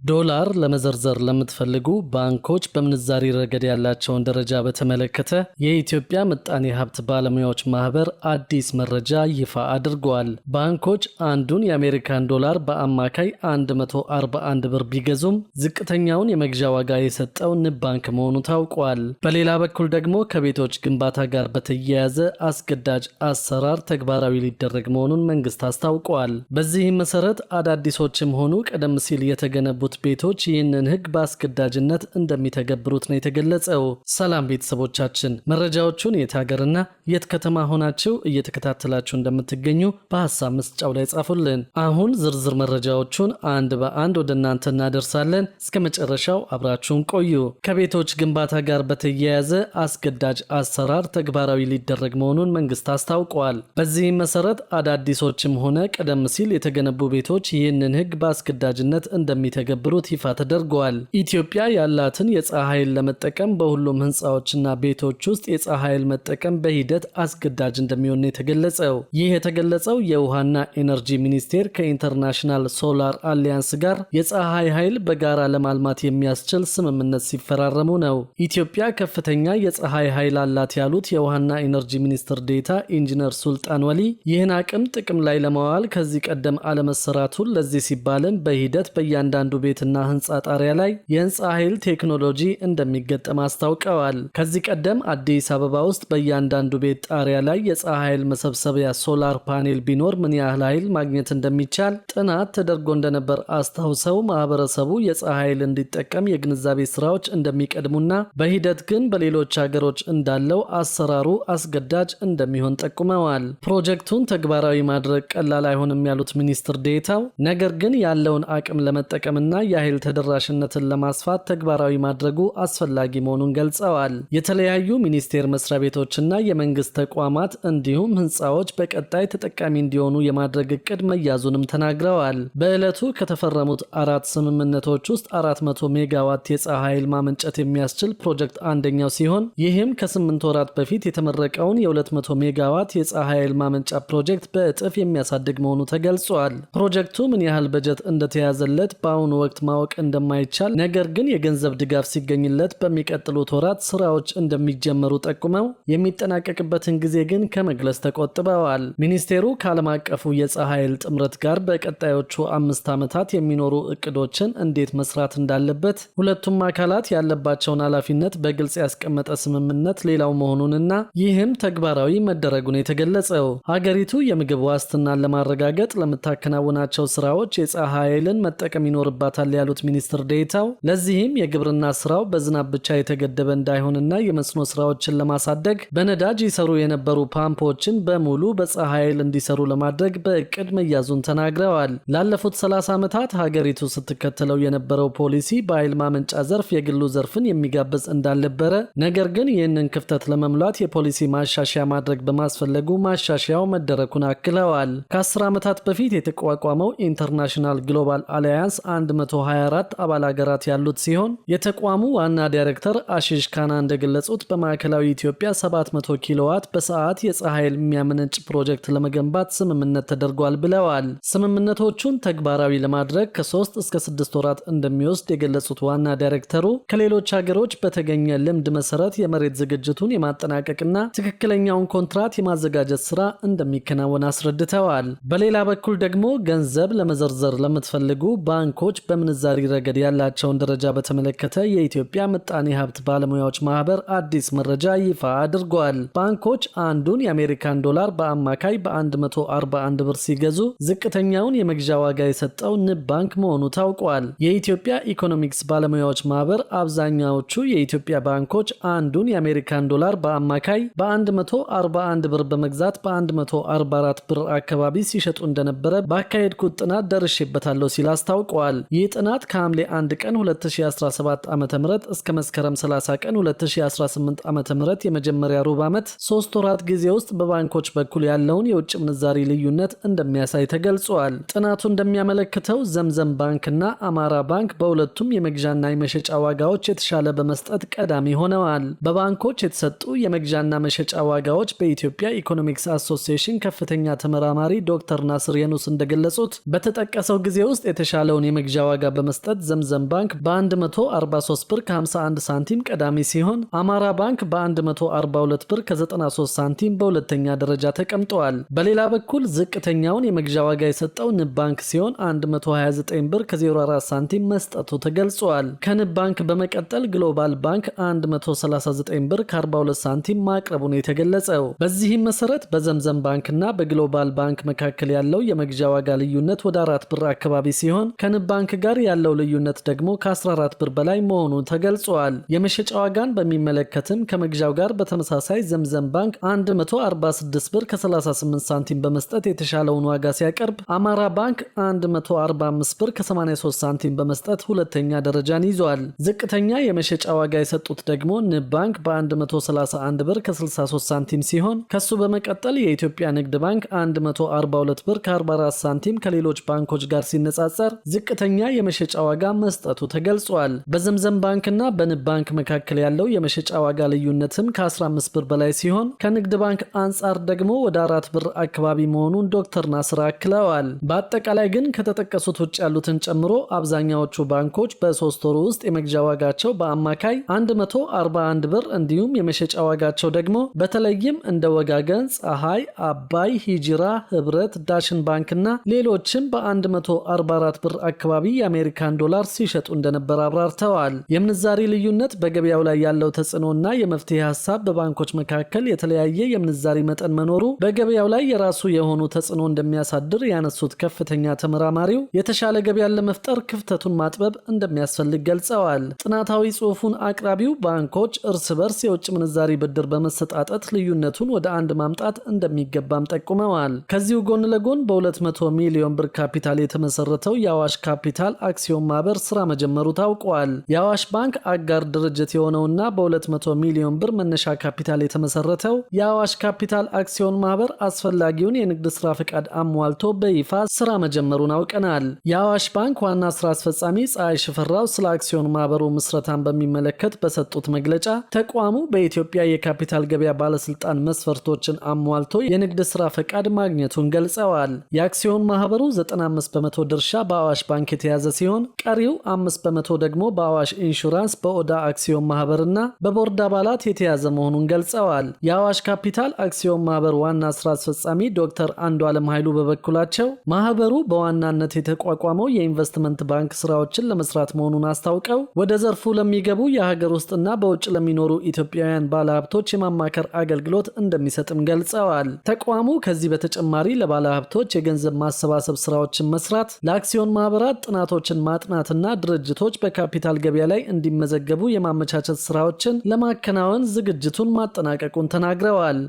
ዶላር ለመዘርዘር ለምትፈልጉ ባንኮች በምንዛሪ ረገድ ያላቸውን ደረጃ በተመለከተ የኢትዮጵያ ምጣኔ ሀብት ባለሙያዎች ማህበር አዲስ መረጃ ይፋ አድርጓል። ባንኮች አንዱን የአሜሪካን ዶላር በአማካይ 141 ብር ቢገዙም ዝቅተኛውን የመግዣ ዋጋ የሰጠው ንብ ባንክ መሆኑ ታውቋል። በሌላ በኩል ደግሞ ከቤቶች ግንባታ ጋር በተያያዘ አስገዳጅ አሰራር ተግባራዊ ሊደረግ መሆኑን መንግስት አስታውቋል። በዚህም መሰረት አዳዲሶችም ሆኑ ቀደም ሲል የተገነቡ ቤቶች ይህንን ህግ በአስገዳጅነት እንደሚተገብሩት ነው የተገለጸው። ሰላም ቤተሰቦቻችን፣ መረጃዎቹን የት ሀገርና የት ከተማ ሆናችሁ እየተከታተላችሁ እንደምትገኙ በሐሳብ መስጫው ላይ ጻፉልን። አሁን ዝርዝር መረጃዎቹን አንድ በአንድ ወደ እናንተ እናደርሳለን። እስከ መጨረሻው አብራችሁን ቆዩ። ከቤቶች ግንባታ ጋር በተያያዘ አስገዳጅ አሰራር ተግባራዊ ሊደረግ መሆኑን መንግስት አስታውቋል። በዚህም መሰረት አዳዲሶችም ሆነ ቀደም ሲል የተገነቡ ቤቶች ይህንን ህግ በአስገዳጅነት እንደሚተገብሩ ብሩት ይፋ ተደርጓል። ኢትዮጵያ ያላትን የፀሐይ ኃይል ለመጠቀም በሁሉም ህንፃዎችና ቤቶች ውስጥ የፀሐይ ኃይል መጠቀም በሂደት አስገዳጅ እንደሚሆን የተገለጸው። ይህ የተገለጸው የውሃና ኤነርጂ ሚኒስቴር ከኢንተርናሽናል ሶላር አሊያንስ ጋር የፀሐይ ኃይል በጋራ ለማልማት የሚያስችል ስምምነት ሲፈራረሙ ነው። ኢትዮጵያ ከፍተኛ የፀሐይ ኃይል አላት ያሉት የውሃና ኤነርጂ ሚኒስትር ዴታ ኢንጂነር ሱልጣን ወሊ ይህን አቅም ጥቅም ላይ ለማዋል ከዚህ ቀደም አለመሰራቱን ለዚህ ሲባልም በሂደት በእያንዳንዱ ቤትና ህንፃ ጣሪያ ላይ የህንፃ ኃይል ቴክኖሎጂ እንደሚገጠም አስታውቀዋል። ከዚህ ቀደም አዲስ አበባ ውስጥ በእያንዳንዱ ቤት ጣሪያ ላይ የፀሐይ ኃይል መሰብሰቢያ ሶላር ፓኔል ቢኖር ምን ያህል ኃይል ማግኘት እንደሚቻል ጥናት ተደርጎ እንደነበር አስታውሰው ማህበረሰቡ የፀሐይ ኃይል እንዲጠቀም የግንዛቤ ስራዎች እንደሚቀድሙና በሂደት ግን በሌሎች ሀገሮች እንዳለው አሰራሩ አስገዳጅ እንደሚሆን ጠቁመዋል። ፕሮጀክቱን ተግባራዊ ማድረግ ቀላል አይሆንም ያሉት ሚኒስትር ዴታው ነገር ግን ያለውን አቅም ለመጠቀምና የኃይል ተደራሽነትን ለማስፋት ተግባራዊ ማድረጉ አስፈላጊ መሆኑን ገልጸዋል። የተለያዩ ሚኒስቴር መስሪያ ቤቶችና የመንግስት ተቋማት እንዲሁም ህንፃዎች በቀጣይ ተጠቃሚ እንዲሆኑ የማድረግ እቅድ መያዙንም ተናግረዋል። በዕለቱ ከተፈረሙት 4 ስምምነቶች ውስጥ 400 ሜጋዋት የፀሐይ ኃይል ማመንጨት የሚያስችል ፕሮጀክት አንደኛው ሲሆን ይህም ከ8 ወራት በፊት የተመረቀውን የ200 ሜጋዋት የፀሐይ ኃይል ማመንጫ ፕሮጀክት በእጥፍ የሚያሳድግ መሆኑ ተገልጿል። ፕሮጀክቱ ምን ያህል በጀት እንደተያዘለት በአሁኑ ወቅት ማወቅ እንደማይቻል ነገር ግን የገንዘብ ድጋፍ ሲገኝለት በሚቀጥሉት ወራት ስራዎች እንደሚጀመሩ ጠቁመው የሚጠናቀቅበትን ጊዜ ግን ከመግለጽ ተቆጥበዋል። ሚኒስቴሩ ከዓለም አቀፉ የፀሐይ ኃይል ጥምረት ጋር በቀጣዮቹ 5 ዓመታት የሚኖሩ እቅዶችን እንዴት መስራት እንዳለበት ሁለቱም አካላት ያለባቸውን ኃላፊነት በግልጽ ያስቀመጠ ስምምነት ሌላው መሆኑንና ይህም ተግባራዊ መደረጉን የተገለጸው። ሀገሪቱ የምግብ ዋስትናን ለማረጋገጥ ለምታከናውናቸው ስራዎች የፀሐይ ኃይልን መጠቀም ይኖርባታል ያሉት ሚኒስትር ዴታው ለዚህም የግብርና ስራው በዝናብ ብቻ የተገደበ እንዳይሆንና የመስኖ ስራዎችን ለማሳደግ በነዳጅ ይሰሩ የነበሩ ፓምፖችን በሙሉ በፀሐይ ኃይል እንዲሰሩ ለማድረግ በእቅድ መያዙን ተናግረዋል። ላለፉት 30 ዓመታት ሀገሪቱ ስትከተለው የነበረው ፖሊሲ በኃይል ማመንጫ ዘርፍ የግሉ ዘርፍን የሚጋብዝ እንዳልነበረ ነገር ግን ይህንን ክፍተት ለመሙላት የፖሊሲ ማሻሻያ ማድረግ በማስፈለጉ ማሻሻያው መደረጉን አክለዋል። ከ10 ዓመታት በፊት የተቋቋመው ኢንተርናሽናል ግሎባል አሊያንስ 124 አባል ሀገራት ያሉት ሲሆን የተቋሙ ዋና ዳይሬክተር አሺሽ ካና እንደገለጹት በማዕከላዊ ኢትዮጵያ 700 ኪሎዋት በሰዓት የፀሐይ ኃይል የሚያመነጭ ፕሮጀክት ለመገንባት ስምምነት ተደርጓል ብለዋል። ስምምነቶቹን ተግባራዊ ለማድረግ ከ3 እስከ 6 ወራት እንደሚወስድ የገለጹት ዋና ዳይሬክተሩ ከሌሎች ሀገሮች በተገኘ ልምድ መሰረት የመሬት ዝግጅቱን የማጠናቀቅና ትክክለኛውን ኮንትራት የማዘጋጀት ስራ እንደሚከናወን አስረድተዋል። በሌላ በኩል ደግሞ ገንዘብ ለመዘርዘር ለምትፈልጉ ባንኮች በምንዛሪ ረገድ ያላቸውን ደረጃ በተመለከተ የኢትዮጵያ ምጣኔ ሀብት ባለሙያዎች ማህበር አዲስ መረጃ ይፋ አድርጓል። ባንኮች አንዱን የአሜሪካን ዶላር በአማካይ በ141 ብር ሲገዙ ዝቅተኛውን የመግዣ ዋጋ የሰጠው ንብ ባንክ መሆኑ ታውቋል። የኢትዮጵያ ኢኮኖሚክስ ባለሙያዎች ማህበር አብዛኛዎቹ የኢትዮጵያ ባንኮች አንዱን የአሜሪካን ዶላር በአማካይ በ141 ብር በመግዛት በ144 ብር አካባቢ ሲሸጡ እንደነበረ ባካሄድኩት ጥናት ደርሼበታለሁ ሲል አስታውቋል። ይህ ጥናት ከሐምሌ 1 ቀን 2017 ዓ.ም እስከ መስከረም 30 ቀን 2018 ዓ.ም የመጀመሪያ ሩብ ዓመት 3 ወራት ጊዜ ውስጥ በባንኮች በኩል ያለውን የውጭ ምንዛሪ ልዩነት እንደሚያሳይ ተገልጿል። ጥናቱ እንደሚያመለክተው ዘምዘም ባንክና አማራ ባንክ በሁለቱም የመግዣና የመሸጫ ዋጋዎች የተሻለ በመስጠት ቀዳሚ ሆነዋል። በባንኮች የተሰጡ የመግዣና መሸጫ ዋጋዎች በኢትዮጵያ ኢኮኖሚክስ አሶሲዬሽን ከፍተኛ ተመራማሪ ዶክተር ናስር የኑስ እንደገለጹት በተጠቀሰው ጊዜ ውስጥ የተሻለውን የመግዣ ዋጋ በመስጠት ዘምዘም ባንክ በ143 ብር ከ51 ሳንቲም ቀዳሚ ሲሆን አማራ ባንክ በ142 ብር ከ93 ሳንቲም በሁለተኛ ደረጃ ተቀምጠዋል። በሌላ በኩል ዝቅተኛውን የመግዣ ዋጋ የሰጠው ንብ ባንክ ሲሆን 129 ብር ከ04 ሳንቲም መስጠቱ ተገልጿል። ከንብ ባንክ በመቀጠል ግሎባል ባንክ 139 ብር ከ42 ሳንቲም ማቅረቡን የተገለጸው። በዚህም መሰረት በዘምዘም ባንክና በግሎባል ባንክ መካከል ያለው የመግዣ ዋጋ ልዩነት ወደ 4 ብር አካባቢ ሲሆን ከንብ ባንክ ጋር ያለው ልዩነት ደግሞ ከ14 ብር በላይ መሆኑ ተገልጿል። የመሸጫ ዋጋን በሚመለከትም ከመግዣው ጋር በተመሳሳይ ዘምዘም ባንክ 146 ብር ከ38 ሳንቲም በመስጠት የተሻለውን ዋጋ ሲያቀርብ አማራ ባንክ 145 ብር ከ83 ሳንቲም በመስጠት ሁለተኛ ደረጃን ይዟል። ዝቅተኛ የመሸጫ ዋጋ የሰጡት ደግሞ ንብ ባንክ በ131 ብር ከ63 ሳንቲም ሲሆን ከሱ በመቀጠል የኢትዮጵያ ንግድ ባንክ 142 ብር ከ44 ሳንቲም ከሌሎች ባንኮች ጋር ሲነጻጸር ዝቅተኛ የመሸጫ ዋጋ መስጠቱ ተገልጿል። በዘምዘም ባንክና በንብ ባንክ መካከል ያለው የመሸጫ ዋጋ ልዩነትም ከ15 ብር በላይ ሲሆን ከንግድ ባንክ አንጻር ደግሞ ወደ 4 ብር አካባቢ መሆኑን ዶክተር ናስር አክለዋል። በአጠቃላይ ግን ከተጠቀሱት ውጭ ያሉትን ጨምሮ አብዛኛዎቹ ባንኮች በ3 ወሩ ውስጥ የመግዣ ዋጋቸው በአማካይ 141 ብር እንዲሁም የመሸጫ ዋጋቸው ደግሞ በተለይም እንደ ወጋገን፣ ፀሐይ፣ አባይ፣ ሂጅራ፣ ህብረት፣ ዳሽን ባንክና ሌሎችም በ144 ብር አካባቢ የአሜሪካን ዶላር ሲሸጡ እንደነበር አብራርተዋል። የምንዛሪ ልዩነት በገበያው ላይ ያለው ተጽዕኖና የመፍትሄ ሀሳብ በባንኮች መካከል የተለያየ የምንዛሪ መጠን መኖሩ በገበያው ላይ የራሱ የሆኑ ተጽዕኖ እንደሚያሳድር ያነሱት ከፍተኛ ተመራማሪው የተሻለ ገበያን ለመፍጠር ክፍተቱን ማጥበብ እንደሚያስፈልግ ገልጸዋል። ጥናታዊ ጽሑፉን አቅራቢው ባንኮች እርስ በርስ የውጭ ምንዛሪ ብድር በመሰጣጠት ልዩነቱን ወደ አንድ ማምጣት እንደሚገባም ጠቁመዋል። ከዚሁ ጎን ለጎን በ200 ሚሊዮን ብር ካፒታል የተመሰረተው የአዋሽ ካፒታል አክሲዮን ማህበር ስራ መጀመሩ ታውቋል። የአዋሽ ባንክ አጋር ድርጅት የሆነውና በ200 ሚሊዮን ብር መነሻ ካፒታል የተመሰረተው የአዋሽ ካፒታል አክሲዮን ማህበር አስፈላጊውን የንግድ ስራ ፈቃድ አሟልቶ በይፋ ስራ መጀመሩን አውቀናል። የአዋሽ ባንክ ዋና ስራ አስፈጻሚ ፀሐይ ሽፈራው ስለ አክሲዮን ማህበሩ ምስረታን በሚመለከት በሰጡት መግለጫ ተቋሙ በኢትዮጵያ የካፒታል ገበያ ባለስልጣን መስፈርቶችን አሟልቶ የንግድ ስራ ፈቃድ ማግኘቱን ገልጸዋል። የአክሲዮን ማህበሩ 95 በመቶ ድርሻ በአዋሽ ባንክ የተያዘ ሲሆን ቀሪው 5 በመቶ ደግሞ በአዋሽ ኢንሹራንስ፣ በኦዳ አክሲዮን ማህበርና በቦርድ አባላት የተያዘ መሆኑን ገልጸዋል። የአዋሽ ካፒታል አክሲዮን ማህበር ዋና ስራ አስፈጻሚ ዶክተር አንዱዓለም ኃይሉ በበኩላቸው ማህበሩ በዋናነት የተቋቋመው የኢንቨስትመንት ባንክ ስራዎችን ለመስራት መሆኑን አስታውቀው ወደ ዘርፉ ለሚገቡ የሀገር ውስጥና በውጭ ለሚኖሩ ኢትዮጵያውያን ባለሀብቶች የማማከር አገልግሎት እንደሚሰጥም ገልጸዋል። ተቋሙ ከዚህ በተጨማሪ ለባለሀብቶች የገንዘብ ማሰባሰብ ስራዎችን መስራት፣ ለአክሲዮን ማህበራት ጥናቶችን ማጥናትና ድርጅቶች በካፒታል ገበያ ላይ እንዲመዘገቡ የማመቻቸት ስራዎችን ለማከናወን ዝግጅቱን ማጠናቀቁን ተናግረዋል።